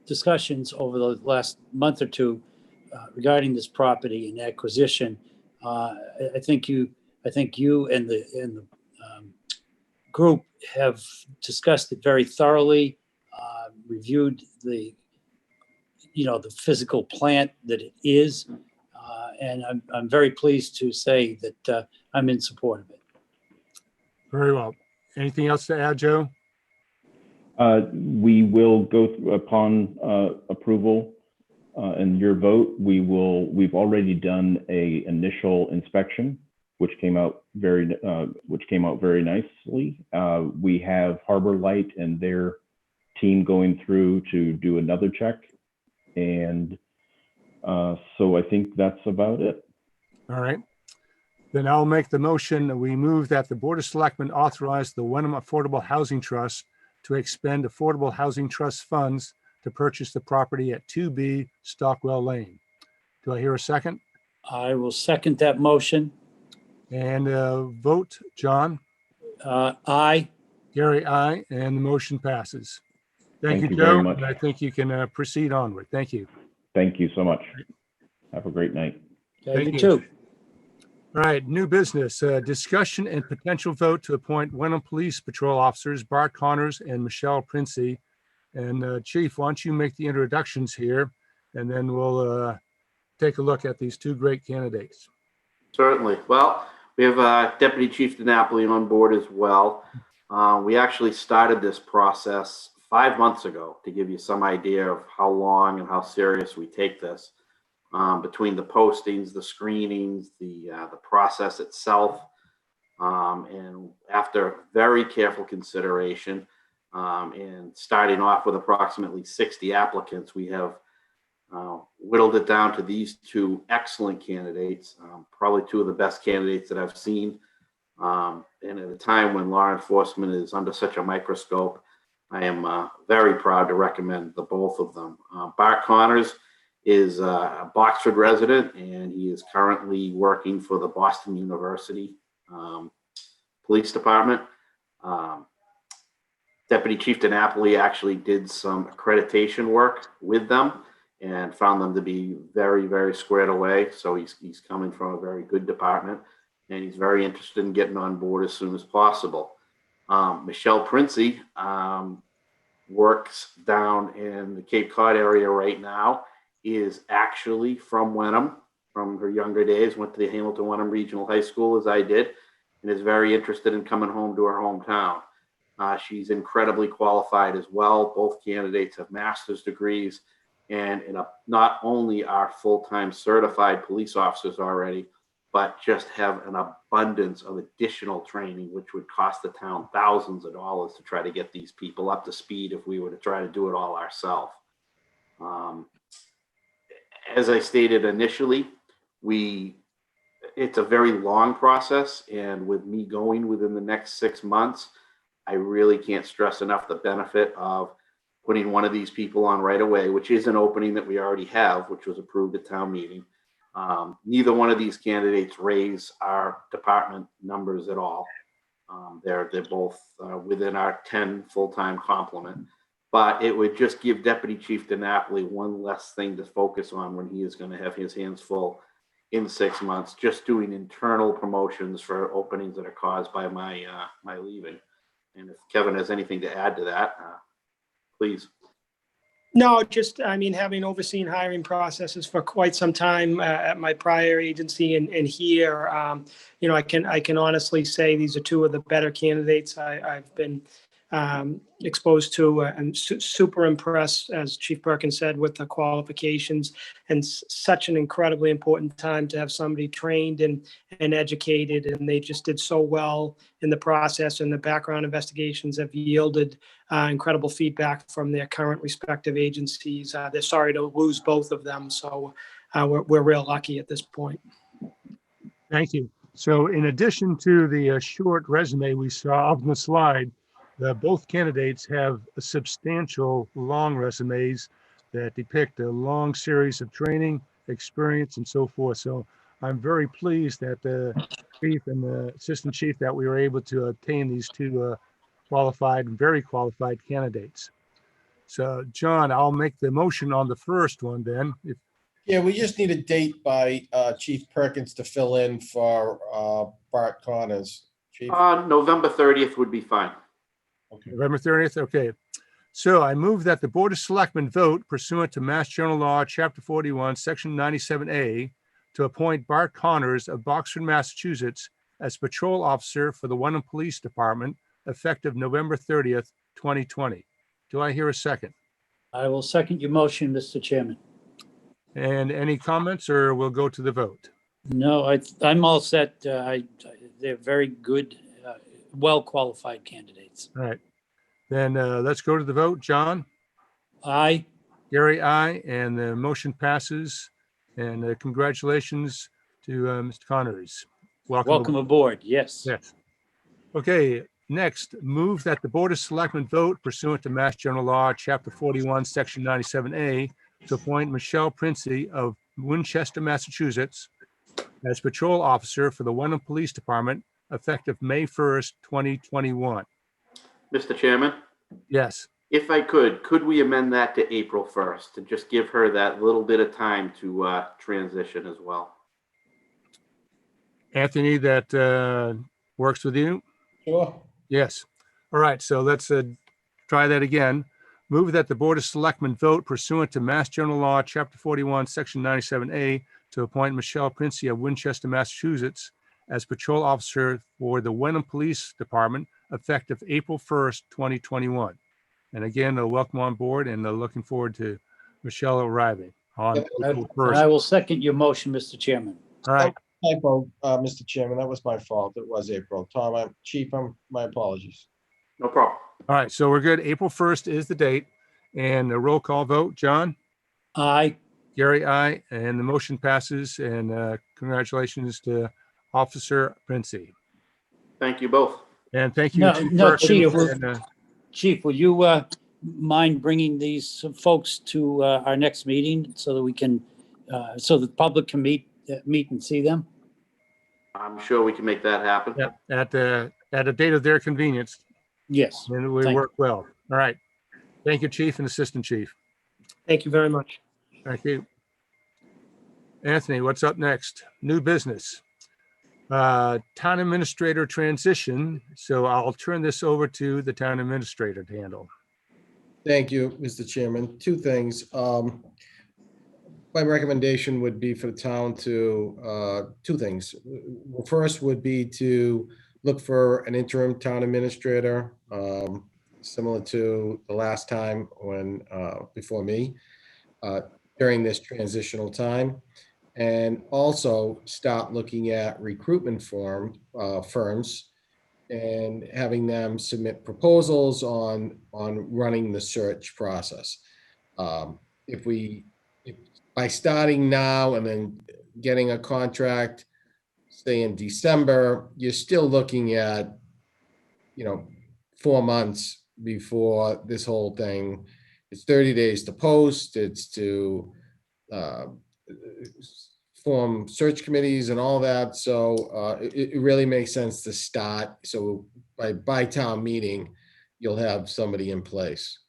discussions over the last month or two regarding this property and acquisition, I think you and the group have discussed it very thoroughly, reviewed the physical plant that it is, and I'm very pleased to say that I'm in support of it. Very well. Anything else to add, Joe? We will go through, upon approval and your vote, we've already done a initial inspection, which came out very nicely. We have Harbor Light and their team going through to do another check. And so I think that's about it. All right. Then I'll make the motion that we move that the Board of Selectmen authorize the Wenham Affordable Housing Trust to expend Affordable Housing Trust funds to purchase the property at 2B Stockwell Lane. Do I hear a second? I will second that motion. And vote, John? Aye. Gary, aye, and the motion passes. Thank you, you Joe. very much. And I think you can proceed onward. Thank you. Thank you so much. Have a great night. Okay, Thank you you. too. All right, new business, discussion and potential vote to appoint Wenham Police Patrol Officers Bart Connors and Michelle Princey. And Chief, why don't you make the introductions here, and then we'll take a look at these two great candidates. Certainly. Well, we have Deputy Chief DiNapoli on board as well. We actually started this process 5 months ago, to give you some idea of how long and how serious we take this. Between the postings, the screenings, the process itself, and after very careful consideration, and starting off with approximately 60 applicants, we have whittled it down to these two excellent candidates, probably two of the best candidates that I've seen. And at a time when law enforcement is under such a microscope, I am very proud to recommend the both of them. Bart Connors is a Boxford resident, and he is currently working for the Boston University Police Department. Deputy Chief DiNapoli actually did some accreditation work with them and found them to be very, very squared away. So he's coming from a very good department, and he's very interested in getting on board as soon as possible. Michelle Princey works down in the Cape Cod area right now, is actually from Wenham from her younger days, went to the Hamilton Wenham Regional High School as I did, and is very interested in coming home to her hometown. She's incredibly qualified as well. Both candidates have master's degrees and not only are full-time certified police officers already, but just have an abundance of additional training, which would cost the town thousands of dollars to try to get these people up to speed if we were to try to do it all ourselves. As I stated initially, it's a very long process, and with me going within the next 6 months, I really can't stress enough the benefit of putting one of these people on right away, which is an opening that we already have, which was approved at town meeting. Neither one of these candidates raise our department numbers at all. They're both within our 10 full-time complement, but it would just give Deputy Chief DiNapoli one less thing to focus on when he is going to have his hands full in 6 months, just doing internal promotions for openings that are caused by my leaving. And if Kevin has anything to add to that, please. No, just, I mean, having overseen hiring processes for quite some time at my prior agency and here, you know, I can honestly say these are two of the better candidates I've been exposed to, and super impressed, as Chief Perkins said, with the qualifications, and such an incredibly important time to have somebody trained and educated, and they just did so well in the process, and the background investigations have yielded incredible feedback from their current respective agencies. They're sorry to lose both of them, so we're real lucky at this point. Thank you. So in addition to the short resume we saw on the slide, both candidates have a substantial long resumes that depict a long series of training, experience, and so forth. So I'm very pleased that the chief and the assistant chief that we were able to obtain these two qualified and very qualified candidates. So John, I'll make the motion on the first one then. Yeah, we just need a date by Chief Perkins to fill in for Bart Connors. Chief? November 30th would be fine. Okay. November 30th, okay. So I move that the Board of Selectmen vote pursuant to Mass General Law, Chapter 41, Section 97A, to appoint Bart Connors of Boxford, Massachusetts, as patrol officer for the Wenham Police Department, effective November 30th, 2020. Do I hear a second? I will second your motion, Mr. Chairman. And any comments, or we'll go to the vote? No, I'm all set. They're very good, well-qualified candidates. All right. Then let's go to the vote. John? Aye. Gary, aye. And the motion passes. And congratulations to Mr. Connors. Welcome aboard. Yes. Yes. Okay. Next, move that the Board of Selectmen vote pursuant to Mass General Law, Chapter 41, Section 97A, to appoint Michelle Princey of Winchester, Massachusetts, as patrol officer for the Wenham Police Department, effective May 1st, 2021. Mr. Chairman, Yes. if I could we amend that to April 1st to just give her that little bit of time to transition as well? Anthony, that works with you? Sure. Yes. All right. So let's try that again. Move that the Board of Selectmen vote pursuant to Mass General Law, Chapter 41, Section 97A, to appoint Michelle Princey of Winchester, Massachusetts, as patrol officer for the Wenham Police Department, effective April 1st, 2021. And again, welcome on board, and looking forward to Michelle arriving on April 1st. I will second your motion, Mr. Chairman. All right. Typo, Mr. Chairman, that was my fault. It was April. Tom, Chief, my apologies. No problem. All right. So we're good. April 1st is the date. And a roll call vote. John? Aye. Gary, aye, and the motion passes, and congratulations to Officer Princey. Thank you both. And thank you. No, Chief no, Perkins, Chief, and, Chief, will you mind bringing these folks to our next meeting so that we can, so the public can meet and see them? I'm sure we can make that happen. yeah, at a date of their convenience, Yes. and we Thank work well. All right. Thank you, Chief and Assistant Chief. Thank you very much. Thank you. Anthony, what's up next? New business. Town administrator transition. So I'll turn this over to the town administrator to handle. Thank you, Mr. Chairman. Two things. My recommendation would be for the town to, two things. First would be to look for an interim town administrator, similar to the last time when, before me, during this transitional time. And also start looking at recruitment firms and having them submit proposals on running the search process. If by starting now and then getting a contract, say in December, you're still looking at, 4 months before this whole thing. It's 30 days to post, it's to form search committees and all that. So it really makes sense to start. So by town meeting, you'll have somebody in place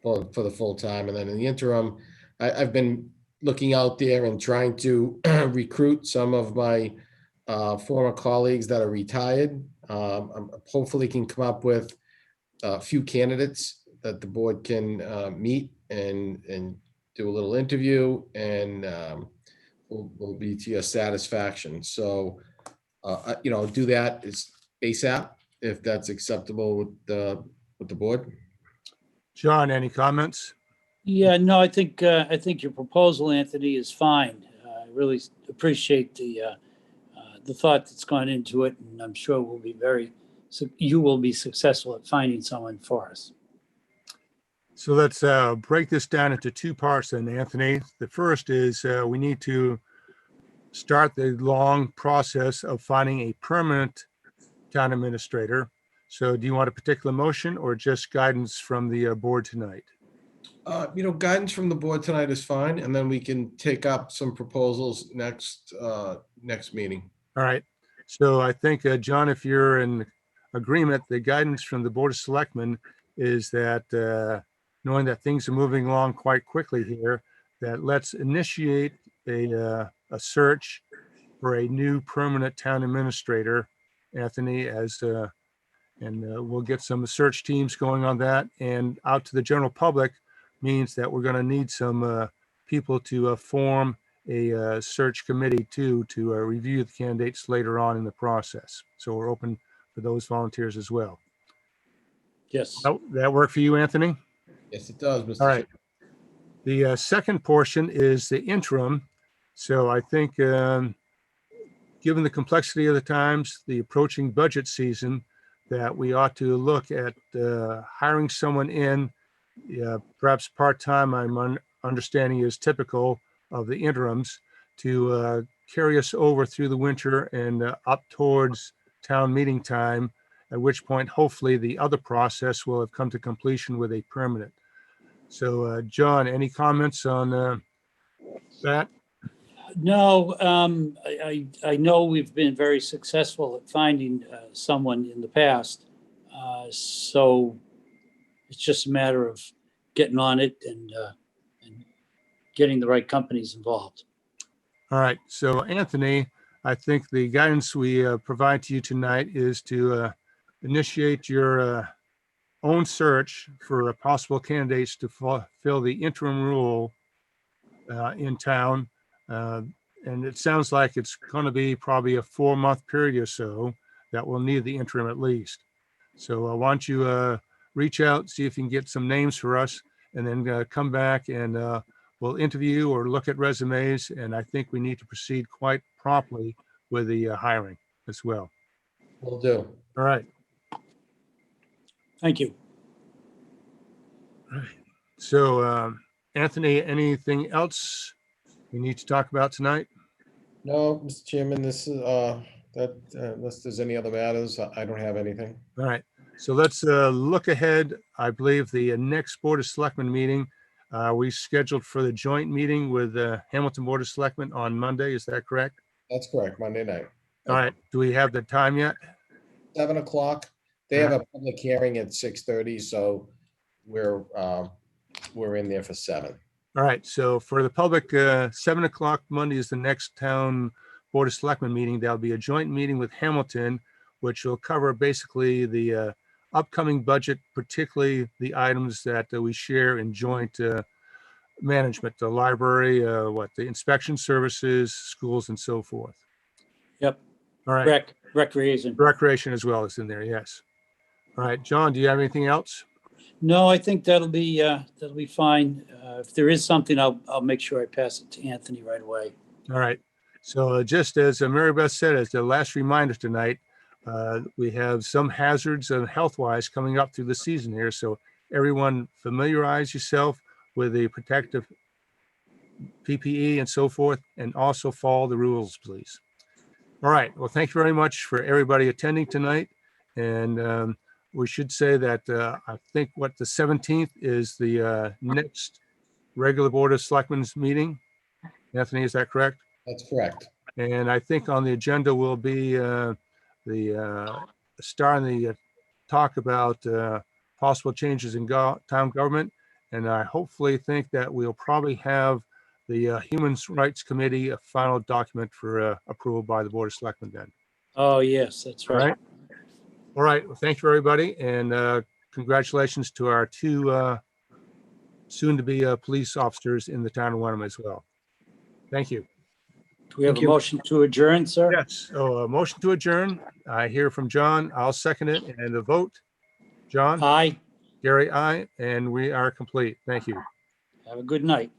for the full time. And then in the interim, I've been looking out there and trying to recruit some of my former colleagues that are retired. Hopefully can come up with a few candidates that the board can meet and do a little interview, and will be to your satisfaction. So, do that is ASAP if that's acceptable with the board. John, any comments? Yeah, no, I think your proposal, Anthony, is fine. I really appreciate the thought that's gone into it, and I'm sure you will be successful at finding someone for us. So let's break this down into two parts then, Anthony. The first is we need to start the long process of finding a permanent town administrator. So do you want a particular motion or just guidance from the board tonight? Guidance from the board tonight is fine, and then we can take up some proposals next meeting. All right. So I think, John, if you're in agreement, the guidance from the Board of Selectmen is that knowing that things are moving along quite quickly here, that let's initiate a search for a new permanent town administrator, Anthony, and we'll get some search teams going on that, and out to the general public means that we're going to need some people to form a search committee to review the candidates later on in the process. So we're open for those volunteers as well. Yes. That work for you, Anthony? Yes, it does, Mr. All right. The second portion is the interim. So I think given the complexity of the times, the approaching budget season, that we ought to look at hiring someone in, perhaps part-time. My understanding is typical of the interims, to carry us over through the winter and up towards town meeting time, at which point hopefully the other process will have come to completion with a permanent. So John, any comments on that? No, I know we've been very successful at finding someone in the past. So it's just a matter of getting on it and getting the right companies involved. All right. So Anthony, I think the guidance we provide to you tonight is to initiate your own search for possible candidates to fill the interim role in town. And it sounds like it's going to be probably a 4-month period or so that we'll need the interim at least. So I want you to reach out, see if you can get some names for us, and then come back and we'll interview or look at resumes. And I think we need to proceed quite promptly with the hiring as well. Will do. All right. Thank you. All right. So Anthony, anything else we need to talk about tonight? No, Mr. Chairman, this is, unless there's any other matters, I don't have anything. All right, so let's look ahead. I believe the next Board of Selectmen meeting, we scheduled for the joint meeting with the Hamilton Board of Selectmen on Monday. Is that correct? That's correct, Monday night. All right, do we have the time yet? 7 o'clock. They have a public hearing at 6:30, so we're in there for 7. All right, so for the public, 7 o'clock Monday is the next town Board of Selectmen meeting. There'll be a joint meeting with Hamilton, which will cover basically the upcoming budget, particularly the items that we share in joint management, the library, the inspection services, schools, and so forth. Yep. All right, Recreation. recreation as well is in there, yes. All right, John, do you have anything else? No, I think that'll be fine. If there is something, I'll make sure I pass it to Anthony right away. All right. So just as Mary Beth said, as the last reminder tonight, we have some hazards health-wise coming up through the season here. So everyone familiarize yourself with the protective PPE and so forth, and also follow the rules, please. All right. Well, thank you very much for everybody attending tonight. And we should say that I think the 17th is the next regular Board of Selectmen's meeting. Anthony, is that correct? That's correct. And I think on the agenda will be starting the talk about possible changes in town government. And I hopefully think that we'll probably have the Human Rights Committee a final document for approval by the Board of Selectmen then. Oh, yes, that's All right. right. All right. Well, thank you, everybody. And congratulations to our 2 soon-to-be police officers in the town of Wenham as well. Thank you. Do we have Thank a you. motion to adjourn, sir? Yes. So a motion to adjourn. I hear from John. I'll second it. And the vote, John, Aye. Gary, aye, and we are complete. Thank you. Have a good night.